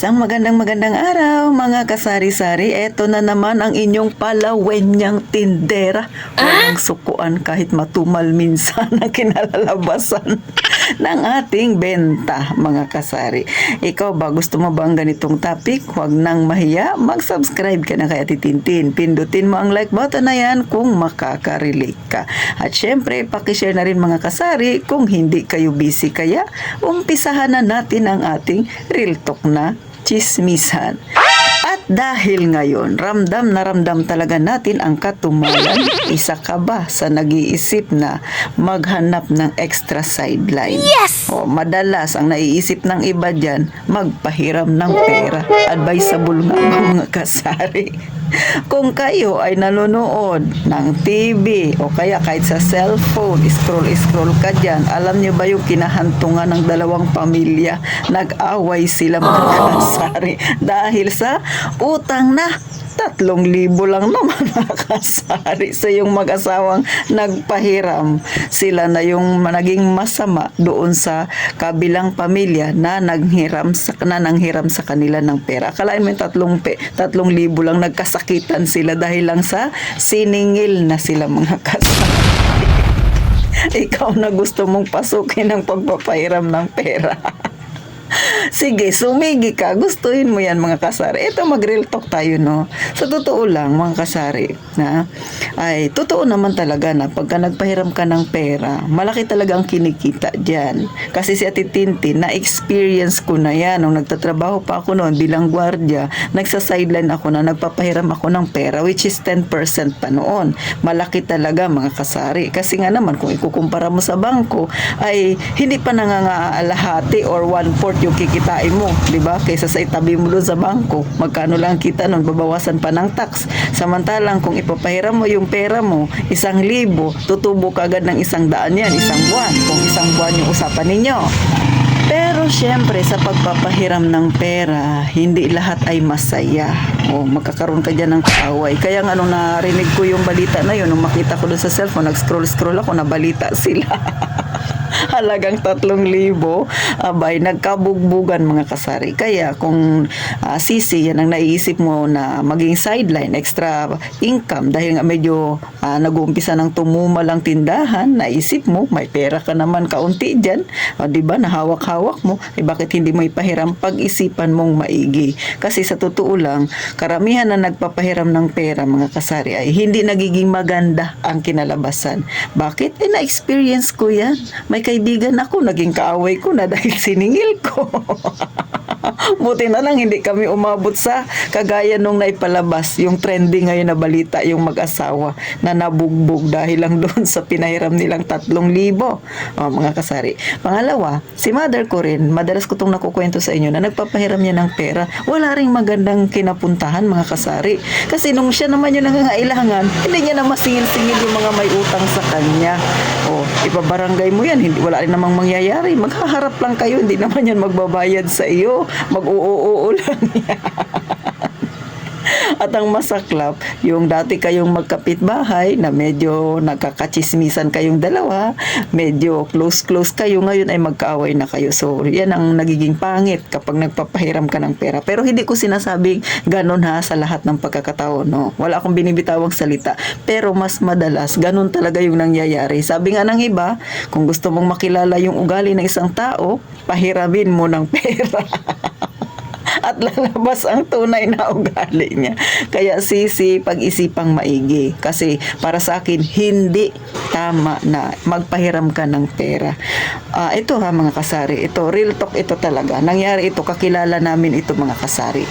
Isang magandang araw mga kasari-sari. Eto na naman ang inyong palawenyang tindera. Walang sukuan kahit matumal minsan ang kinalalabasan ng ating benta mga kasari. Ikaw ba, gusto mo ba ang ganitong topic? Huwag nang mahiya, mag-subscribe ka na kay Ate Tintin. Pindutin mo ang like button na yan kung makaka-relate ka. At syempre, pakishare na rin mga kasari kung hindi kayo busy. Kaya umpisahan na natin ang ating Real Talk na chismisan. At dahil ngayon, ramdam na ramdam talaga natin ang katumalan, isa ka ba sa nag-iisip na maghanap ng extra sideline? Yes! O madalas ang naiisip ng iba dyan, magpahiram ng pera. Advisable nga ba mga kasari? Kung kayo ay nanonood ng TV o kaya kahit sa cellphone, scroll ka dyan, alam nyo ba yung kinahantungan ng dalawang pamilya? Nag-away sila mga kasari dahil sa utang na 3,000 lang naman nakasari sa yung mag-asawang nagpahiram. Sila na yung naging masama doon sa kabilang pamilya na nanghiram sa kanila ng pera. Akalain mo yung 3,000 lang, nagkasakitan sila dahil lang sa siningil na sila mga kasari. Ikaw na gusto mong pasukin ang pagpapahiram ng pera. Sige, sumigi ka. Gustuhin mo yan mga kasari. Ito mag-real talk tayo, no? Sa totoo lang mga kasari, ay totoo naman talaga na pagka nagpahiram ka ng pera, malaki talaga ang kinikita dyan. Kasi si Ate Tintin, na-experience ko na yan. Nung nagtatrabaho pa ako noon bilang gwardiya, nagsa-sideline ako na nagpapahiram ako ng pera, which is 10% pa noon. Malaki talaga mga kasari. Kasi nga naman, kung ikukumpara mo sa bangko, ay hindi pa nangangaalahati or 1/4 yung kikitain mo, di ba? Kaysa sa itabi mo doon sa bangko, magkano lang kita noon, babawasan pa ng tax. Samantalang kung ipapahiram mo yung pera mo, 1,000, tutubo ka agad ng 100 yan, isang buwan. Kung isang buwan yung usapan ninyo. Pero syempre sa pagpapahiram ng pera, hindi lahat ay masaya. O magkakaroon ka dyan ng kaaway. Kaya nga nung narinig ko yung balita na yun, nung makita ko doon sa cellphone, nag-scroll ako, nabalita sila. Halagang 3,000, abay, nagkabugbugan mga kasari. Kaya kung sisi, yan ang naiisip mo na maging sideline, extra income, dahil nga medyo nag-uumpisa ng tumumal ang tindahan, naisip mo, may pera ka naman kaunti dyan, diba, nahawak-hawak mo, bakit hindi mo ipahiram? Pag-isipan mong maigi. Kasi sa totoo lang, karamihan na nagpapahiram ng pera mga kasari ay hindi nagiging maganda ang kinalabasan. Bakit? Na-experience ko yan. May kaibigan ako, naging kaaway ko na dahil siningil ko. Buti na lang hindi kami umabot sa kagaya nung naipalabas yung trending ngayon na balita, yung mag-asawa na nabugbog dahil lang doon sa pinahiram nilang 3,000. Mga kasari. Pangalawa, si mother ko rin, madalas ko itong nakukwento sa inyo na nagpapahiram niya ng pera, wala ring magandang kinapuntahan mga kasari. Kasi nung siya naman yung nangangailangan, hindi niya na masingil-singil yung mga may utang sa kanya. Ipabarangay mo yan, wala rin namang mangyayari. Maghaharap lang kayo, hindi naman yan magbabayad sa iyo. Mag-oo lang yan. At ang masaklap, yung dati kayong magkapitbahay na medyo nagkakachismisan kayong dalawa, medyo close kayo, ngayon ay magkaaway na kayo. So, yan ang nagiging pangit kapag nagpapahiram ka ng pera. Pero hindi ko sinasabing ganun sa lahat ng pagkakataon, no? Wala akong binibitawang salita. Pero mas madalas, ganun talaga yung nangyayari. Sabi nga ng iba, kung gusto mong makilala yung ugali ng isang tao, pahiramin mo ng pera. At lalabas ang tunay na ugali niya. Kaya sisi, pag-isipang maigi. Kasi para sa akin, hindi tama na magpahiram ka ng pera. Ito mga kasari, ito, real talk ito talaga. Nangyari ito, kakilala namin ito mga kasari.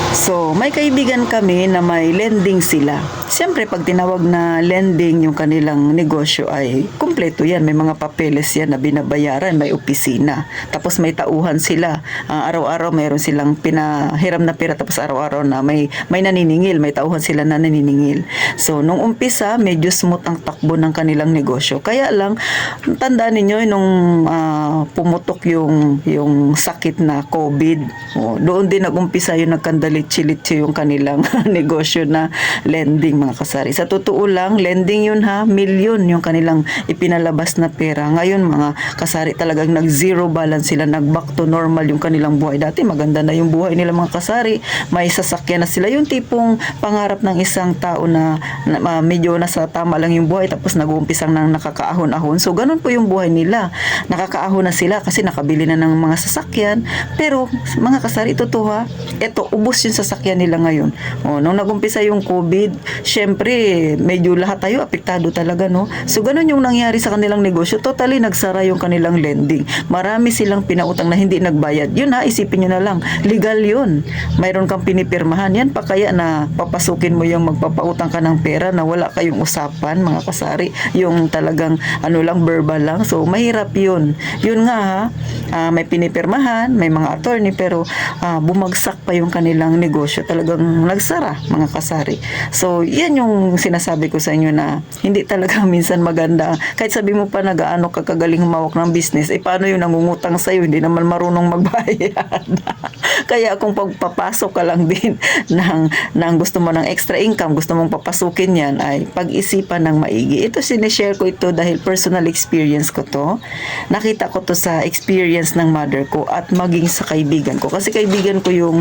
So, may kaibigan kami na may lending sila. Siyempre, pag tinawag na lending yung kanilang negosyo ay kumpleto yan. May mga papeles yan na binabayaran, may opisina. Tapos may tauhan sila. Araw-araw mayroon silang pinahiram na pera, tapos araw-araw na may naniningil, may tauhan sila na naniningil. So, nung umpisa, medyo smooth ang takbo ng kanilang negosyo. Kaya lang, tandaan ninyo, nung pumutok yung sakit na COVID, doon din nag-umpisa yung nagkandali dilitsi-litsi yung kanilang negosyo na lending, mga kasari. Sa totoo lang, lending yun ha, milyon yung kanilang ipinalabas na pera. Ngayon mga kasari talagang nag-zero balance sila, nag-back to normal yung kanilang buhay. Dati maganda na yung buhay nila mga kasari, may sasakyan na sila. Yung tipong pangarap ng isang tao na medyo nasa tama lang yung buhay tapos nag-uumpisang nang nakakaahon-ahon. So ganun po yung buhay nila. Nakakaahon na sila kasi nakabili na ng mga sasakyan. Pero mga kasari, totoo ha, eto, ubos yung sasakyan nila ngayon. Nung nag-umpisa yung COVID, syempre, medyo lahat tayo apektado talaga, no? So, ganun yung nangyari sa kanilang negosyo. Totally, nagsara yung kanilang lending. Marami silang pinautang na hindi nagbayad. Yun ha, isipin nyo na lang. Legal yun. Mayroon kang pinipirmahan. Yan pa kaya na papasukin mo yung magpapautang ka ng pera na wala kayong usapan, mga kasari. Yung talagang, lang, verbal lang. So, mahirap yun. Yun nga ha, may pinipirmahan, may mga attorney, pero bumagsak pa yung kanilang negosyo. Talagang nagsara, mga kasari. So, yan yung sinasabi ko sa inyo na hindi talaga minsan maganda. Kahit sabi mo pa nag-aano ka kagaling humawak ng business, paano yung nangungutang sa'yo? Hindi naman marunong magbayad. Kaya kung pagpapasok ka lang din ng gusto mo ng extra income, gusto mong papasukin yan, ay pag-isipan ng maigi. Ito, sinishare ko ito dahil personal experience ko to. Nakita ko to sa experience ng mother ko at maging sa kaibigan ko. Kasi kaibigan ko yung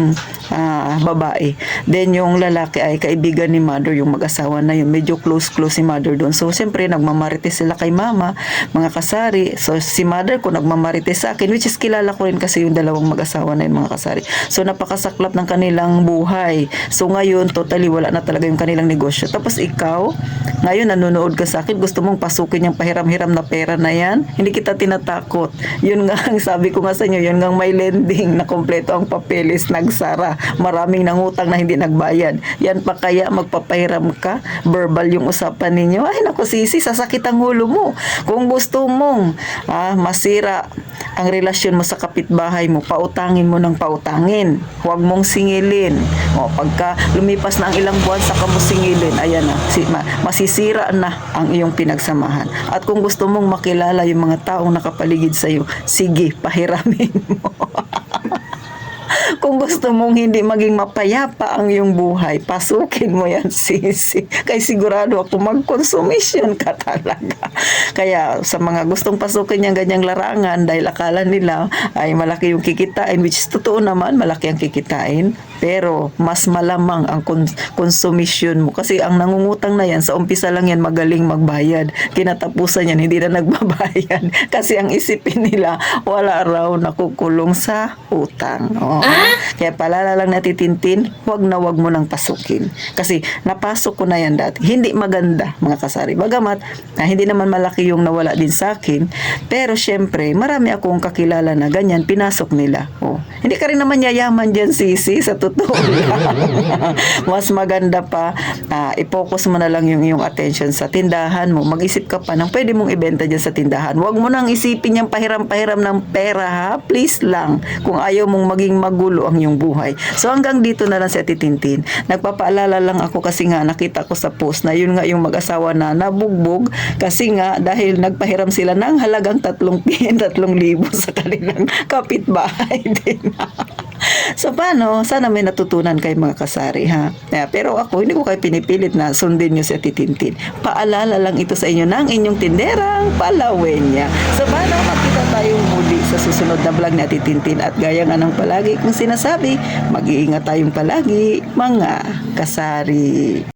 babae. Then yung lalaki ay kaibigan ni mother, yung mag-asawa na yun. Medyo close si mother doon. So, siyempre, nagmamarites sila kay mama, mga kasari. So, si mother ko nagmamarites sa akin, which is kilala ko rin kasi yung dalawang mag-asawa na yun, mga kasari. So, napakasaklap ng kanilang buhay. So, ngayon, totally wala na talaga yung kanilang negosyo. Tapos, ikaw, ngayon, nanonood ka sa akin, gusto mong pasukin yung pahiram-hiram na pera na yan, hindi kita tinatakot. Yun nga, ang sabi ko nga sa inyo, yun nga may lending na kompleto ang papeles, nagsara. Maraming nangutang na hindi nagbayad. Yan pa kaya magpapahiram ka? Verbal yung usapan ninyo? Ay, naku sisi, sasakit ang ulo mo. Kung gusto mong masira ang relasyon mo sa kapitbahay mo, pautangin mo ng pautangin. Huwag mong singilin. Pagka lumipas na ang ilang buwan, saka mo singilin, ayan na, masisira na ang iyong pinagsamahan. At kung gusto mong makilala yung mga taong nakapaligid sa'yo, sige, pahiramin mo. Kung gusto mong hindi maging mapayapa ang iyong buhay, pasukin mo yan, sisi. Kaya sigurado ako magkonsumisyon ka talaga. Kaya sa mga gustong pasukin yung ganyang larangan, dahil akala nila ay malaki yung kikitain, which is totoo naman, malaki ang kikitain, pero mas malamang ang konsumisyon mo. Kasi ang nangungutang na yan, sa umpisa lang yan magaling magbayad. Kinatapusan yan, hindi na nagbabayad. Kasi ang isipin nila, wala raw nakukulong sa utang. Kaya palala lang natitintin, wag mo nang pasukin. Kasi napasok ko na yan dati. Hindi maganda, mga kasari. Bagamat, hindi naman malaki yung nawala din sa akin. Pero syempre, marami akong kakilala na ganyan, pinasok nila. Hindi ka rin naman yayaman dyan, sisi, sa totoo lang. Mas maganda pa, i-focus mo na lang yung iyong attention sa tindahan mo. Mag-isip ka pa ng pwede mong ibenta dyan sa tindahan. Huwag mo nang isipin yung pahiram-pahiram ng pera, ha? Please lang. Kung ayaw mong maging magulo ang iyong buhay. So hanggang dito na lang si Ate Tintin. Nagpapaalala lang ako kasi nga nakita ko sa post na yun nga yung mag-asawa na nabugbog kasi nga dahil nagpahiram sila ng halagang 3,000 sa kanilang kapitbahay din. So paano? Sana may natutunan kay mga kasari, ha? Pero ako, hindi ko kayo pinipilit na sundin nyo si Ate Tintin. Paalala lang ito sa inyo ng inyong tinderang Palawenya. So paano? Makita tayong muli sa susunod na vlog ni Ate Tintin. At gaya nga ng palagi kong sinasabi, mag-iingat tayong palagi, mga kasari.